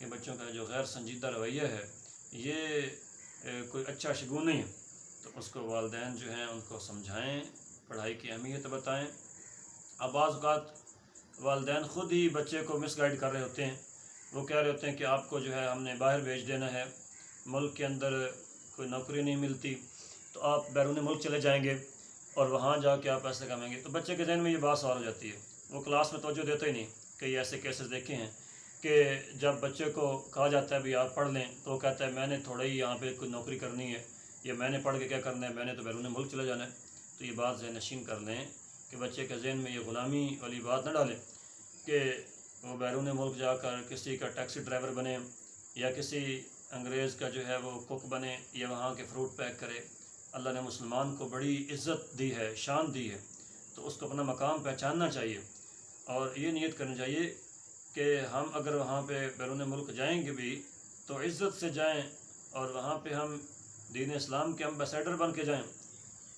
کہ بچوں کا جو غیر سنجیدہ رویہ ہے یہ کوئی اچھا شگون نہیں ہے، تو اس کو والدین جو ہیں ان کو سمجھائیں، پڑھائی کی اہمیت بتائیں۔ اب بعض اوقات والدین خود ہی بچے کو مس گائیڈ کر رہے ہوتے ہیں، وہ کہہ رہے ہوتے ہیں کہ آپ کو جو ہے ہم نے باہر بھیج دینا ہے، ملک کے اندر کوئی نوکری نہیں ملتی تو آپ بیرون ملک چلے جائیں گے اور وہاں جا کے آپ پیسے کمائیں گے۔ تو بچے کے ذہن میں یہ بات سوال ہو جاتی ہے، وہ کلاس میں توجہ دیتا ہی نہیں۔ کئی ایسے کیسز دیکھے ہیں کہ جب بچے کو کہا جاتا ہے بھی آپ پڑھ لیں تو وہ کہتا ہے میں نے تھوڑا ہی یہاں پہ کوئی نوکری کرنی ہے، یا میں نے پڑھ کے کیا کرنا ہے، میں نے تو بیرون ملک چلے جانا ہے۔ تو یہ بات ذہن نشین کر لیں کہ بچے کے ذہن میں یہ غلامی والی بات نہ ڈالیں کہ وہ بیرون ملک جا کر کسی کا ٹیکسی ڈرائیور بنے، یا کسی انگریز کا جو ہے وہ کوک بنے، یا وہاں کے فروٹ پیک کرے۔ اللہ نے مسلمان کو بڑی عزت دی ہے، شان دی ہے، تو اس کو اپنا مقام پہچاننا چاہیے، اور یہ نیت کرنی چاہیے کہ ہم اگر وہاں پہ بیرون ملک جائیں گے بھی تو عزت سے جائیں، اور وہاں پہ ہم دین اسلام کے امبیسیڈر بن کے جائیں،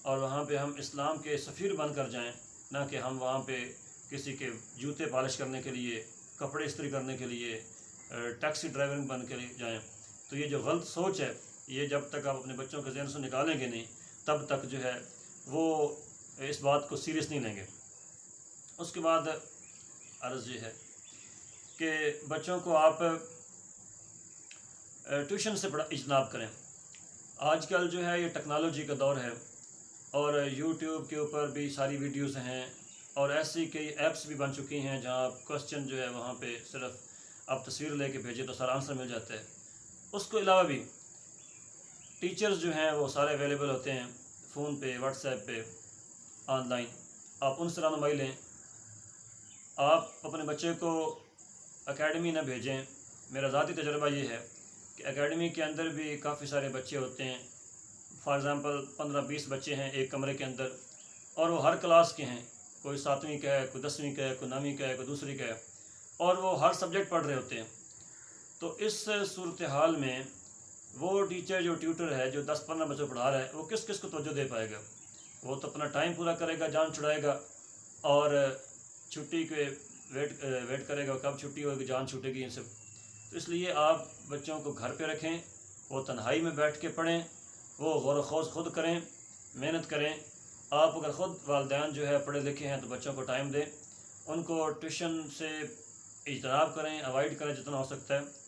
اور وہاں پہ ہم اسلام کے سفیر بن کر جائیں، نہ کہ ہم وہاں پہ کسی کے جوتے پالش کرنے کے لیے، کپڑے استری کرنے کے لیے، ٹیکسی ڈرائیونگ بن کے جائیں۔ تو یہ جو غلط سوچ ہے، یہ جب تک آپ اپنے بچوں کے ذہن سے نکالیں گے نہیں، تب تک جو ہے وہ اس بات کو سیریس نہیں لیں گے۔ اس کے بعد عرض یہ ہے کہ بچوں کو آپ ٹیوشن سے بڑا اجتناب کریں۔ آج کل جو ہے یہ ٹیکنالوجی کا دور ہے، اور یوٹیوب کے اوپر بھی ساری ویڈیوز ہیں، اور ایسی کئی ایپس بھی بن چکی ہیں جہاں کوسچن جو ہے وہاں پہ صرف آپ تصویر لے کے بھیجیں تو سارا آنسر مل جاتا ہے۔ اس کے علاوہ بھی ٹیچرز جو ہیں وہ سارے اویلیبل ہوتے ہیں فون پہ، واٹس ایپ پہ، آن لائن، آپ ان سے رہنمائی لیں۔ آپ اپنے بچے کو اکیڈمی نہ بھیجیں۔ میرا ذاتی تجربہ یہ ہے کہ اکیڈمی کے اندر بھی کافی سارے بچے ہوتے ہیں، فار ایگزامپل 15-20 بچے ہیں ایک کمرے کے اندر، اور وہ ہر کلاس کے ہیں، کوئی 7ویں کا ہے، کوئی 10ویں کا ہے، کوئی 9ویں کا ہے، کوئی دوسری کا ہے، اور وہ ہر سبجیکٹ پڑھ رہے ہوتے ہیں۔ تو اس صورتحال میں وہ ٹیچر جو ٹیوٹر ہے جو 10-15 بچوں پڑھا رہا ہے، وہ کس کس کو توجہ دے پائے گا؟ وہ تو اپنا ٹائم پورا کرے گا، جان چھڑائے گا، اور چھٹی کے ویٹ کرے گا کب چھٹی ہوگی، جان چھوٹے گی ان سب۔ تو اس لیے آپ بچوں کو گھر پہ رکھیں، وہ تنہائی میں بیٹھ کے پڑھیں، وہ غور و خوض خود کریں، محنت کریں۔ آپ اگر خود والدین جو ہے پڑھے لکھے ہیں تو بچوں کو ٹائم دیں، ان کو ٹیوشن سے اجتناب کریں، اوائڈ کریں جتنا ہو سکتا ہے۔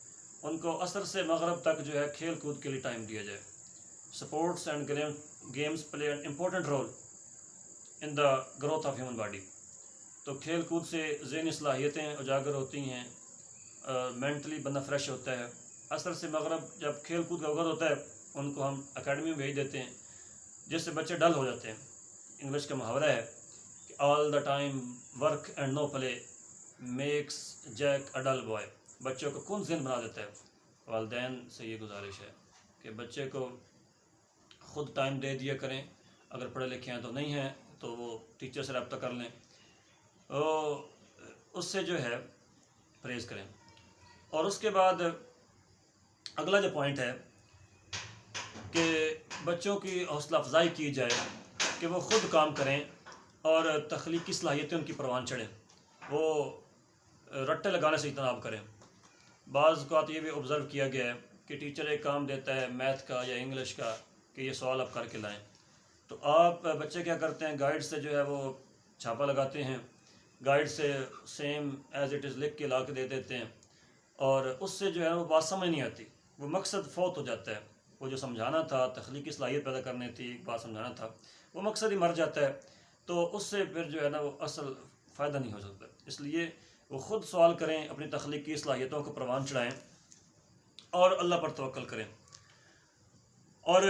ان کو عصر سے مغرب تک جو ہے کھیل کود کے لیے ٹائم دیا جائے۔ Sports and games play an important role in the growth of human body. تو کھیل کود سے ذہنی صلاحیتیں اجاگر ہوتی ہیں، مینٹلی بندہ فریش ہوتا ہے۔ عصر سے مغرب جب کھیل کود کا وقت ہوتا ہے، ان کو ہم اکیڈمی میں بھیج دیتے ہیں، جس سے بچے ڈل ہو جاتے ہیں۔ انگلش کا محاورہ ہے کہ all the time work and no play makes Jack a dull boy. بچوں کو کون ذہن بنا دیتا ہے۔ والدین سے یہ گزارش ہے کہ بچے کو خود ٹائم دے دیا کریں، اگر پڑھے لکھے ہیں تو، نہیں ہیں تو وہ ٹیچر سے رابطہ کر لیں، اس سے جو ہے پرہیز کریں۔ اور اس کے بعد اگلا جو پوائنٹ ہے کہ بچوں کی حوصلہ افزائی کی جائے کہ وہ خود کام کریں اور تخلیقی صلاحیتیں ان کی پروان چڑھیں، وہ رٹے لگانے سے اجتناب کریں۔ بعض اوقات یہ بھی آبزرو کیا گیا ہے کہ ٹیچر ایک کام دیتا ہے میتھ کا یا انگلش کا کہ یہ سوال آپ کر کے لائیں، تو آپ بچے کیا کرتے ہیں، گائیڈ سے جو ہے وہ چھاپا لگاتے ہیں، گائیڈ سے سیم ایز اٹ از لکھ کے لا کے دے دیتے ہیں، اور اس سے جو ہے وہ بات سمجھ نہیں آتی، وہ مقصد فوت ہو جاتا ہے۔ وہ جو سمجھانا تھا، تخلیقی صلاحیت پیدا کرنی تھی، ایک بات سمجھانا تھا، وہ مقصد ہی مر جاتا ہے، تو اس سے پھر جو ہے نا وہ اصل فائدہ نہیں ہو سکتا۔ اس لیے وہ خود سوال کریں، اپنی تخلیقی صلاحیتوں کو پروان چڑھائیں اور اللہ پر توکل کریں، اور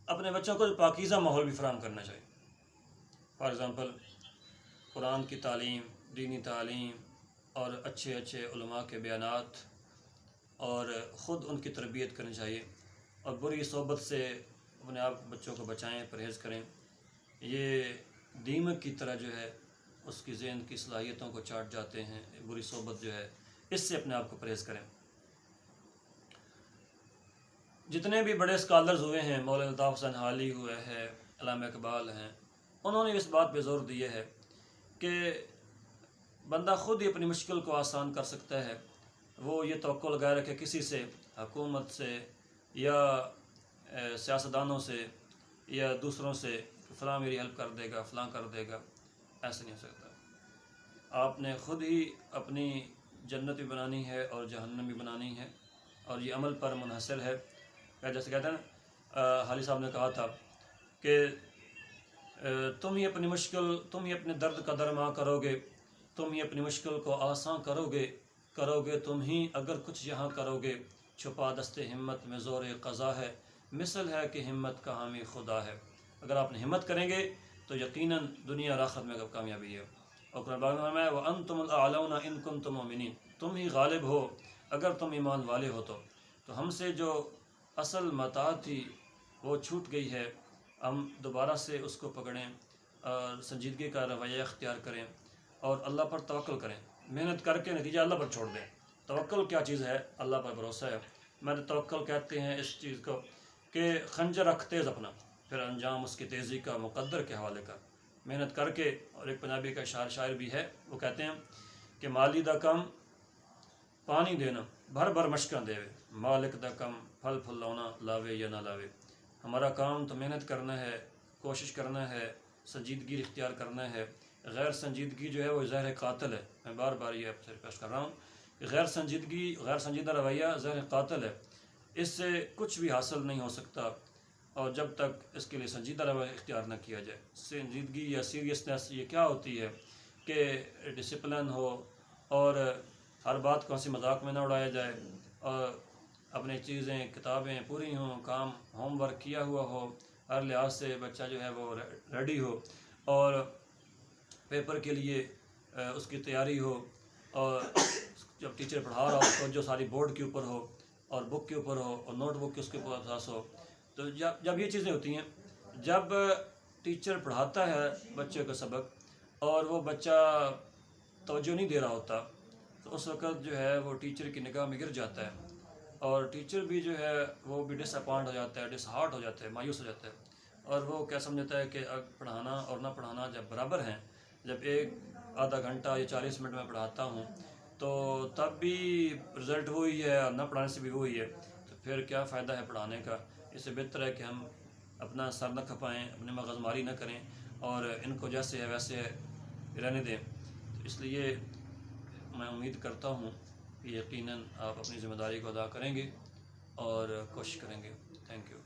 اپنے بچوں کو پاکیزہ ماحول بھی فراہم کرنا چاہیے۔ فار ایگزامپل قرآن کی تعلیم، دینی تعلیم، اور اچھے اچھے علماء کے بیانات، اور خود ان کی تربیت کرنی چاہیے، اور بری صحبت سے اپنے آپ بچوں کو بچائیں، پرہیز کریں۔ یہ دیمک کی طرح جو ہے اس کی ذہن کی صلاحیتوں کو چاٹ جاتے ہیں، بری صحبت جو ہے، اس سے اپنے آپ کو پرہیز کریں۔ جتنے بھی بڑے اسکالرز ہوئے ہیں، مولانا الطاف حسین حالی ہوئے ہیں، علامہ اقبال ہیں، انہوں نے اس بات پہ زور دیا ہے کہ بندہ خود ہی اپنی مشکل کو آسان کر سکتا ہے وہ یہ توقع لگائے رکھے کسی سے، حکومت سے یا سیاستدانوں سے یا دوسروں سے، کہ فلاں میری ہیلپ کر دے گا، فلاں کر دے گا، ایسا نہیں ہو سکتا۔ آپ نے خود ہی اپنی جنت بھی بنانی ہے اور جہنم بھی بنانی ہے، اور یہ عمل پر منحصر ہے۔ جیسے کہتے ہیں نا، حالی صاحب نے کہا تھا کہ تم ہی اپنے درد کا درما کرو گے، تم ہی اپنی مشکل کو آسان کرو گے تم ہی اگر کچھ یہاں کرو گے، چھپا دست ہمت میں زور قضا ہے، مثل ہے کہ ہمت کا حامی خدا ہے۔ اگر آپ نے ہمت کریں گے تو یقیناً دنیا اور آخرت میں کامیابی ہے۔ اور قرآن پاک میں فرمایا وَأَنْتُمُ الْأَعْلَوْنَ إِن كُنتُم مُؤْمِنِينَ، تم ہی غالب ہو اگر تم ایمان والے ہو تو ہم سے جو اصل متاع تھی وہ چھوٹ گئی ہے، ہم دوبارہ سے اس کو پکڑیں اور سنجیدگی کا رویہ اختیار کریں اور اللہ پر توکل کریں، محنت کر کے نتیجہ اللہ پر چھوڑ دیں۔ توکل کیا چیز ہے؟ اللہ پر بھروسہ ہے۔ میں توکل کہتے ہیں اس چیز کو کہ خنجر رکھ تیز اپنا، پھر انجام اس کی تیزی کا مقدر کے حوالے کا، محنت کر کے۔ اور ایک پنجابی کا شاعر بھی ہے، وہ کہتے ہیں کہ مالی دا کم پانی دینا بھر بھر مشکاں دے، مالک دا کم پھل پھلاونا لاوے یا نہ لاوے۔ ہمارا کام تو محنت کرنا ہے، کوشش کرنا ہے، سنجیدگی اختیار کرنا ہے۔ غیر سنجیدگی جو ہے وہ زہر قاتل ہے۔ میں بار بار یہ آپ سے ریکویسٹ کر رہا ہوں کہ غیر سنجیدہ رویہ زہر قاتل ہے، اس سے کچھ بھی حاصل نہیں ہو سکتا، اور جب تک اس کے لیے سنجیدہ رویہ اختیار نہ کیا جائے۔ سنجیدگی یا سیریسنس یہ کیا ہوتی ہے کہ ڈسپلن ہو، اور ہر بات کو ہنسی مذاق میں نہ اڑایا جائے، اور اپنی چیزیں کتابیں پوری ہوں، کام ہوم ورک کیا ہوا ہو، ہر لحاظ سے بچہ جو ہے وہ ریڈی ہو، اور پیپر کے لیے اس کی تیاری ہو، اور جب ٹیچر پڑھا رہا ہو تو جو ساری بورڈ کے اوپر ہو اور بک کے اوپر ہو اور نوٹ بک کے اس کے اوپر احساس ہو۔ تو جب یہ چیزیں ہوتی ہیں، جب ٹیچر پڑھاتا ہے بچے کا سبق اور وہ بچہ توجہ نہیں دے رہا ہوتا، تو اس وقت جو ہے وہ ٹیچر کی نگاہ میں گر جاتا ہے، اور ٹیچر بھی جو ہے وہ بھی ڈس اپوائنٹ ہو جاتا ہے، ڈس ہارٹ ہو جاتا ہے، مایوس ہو جاتا ہے، اور وہ کیا سمجھتا ہے کہ پڑھانا اور نہ پڑھانا جب برابر ہیں، جب ایک آدھا گھنٹہ یا 40 منٹ میں پڑھاتا ہوں تو تب بھی رزلٹ وہی ہے اور نہ پڑھانے سے بھی وہی ہے، تو پھر کیا فائدہ ہے پڑھانے کا؟ اس سے بہتر ہے کہ ہم اپنا سر نہ کھپائیں، اپنے مغز ماری نہ کریں، اور ان کو جیسے ہے ویسے رہنے دیں۔ تو اس لیے میں امید کرتا ہوں کہ یقیناً آپ اپنی ذمہ داری کو ادا کریں گے اور کوشش کریں گے۔ Thank you.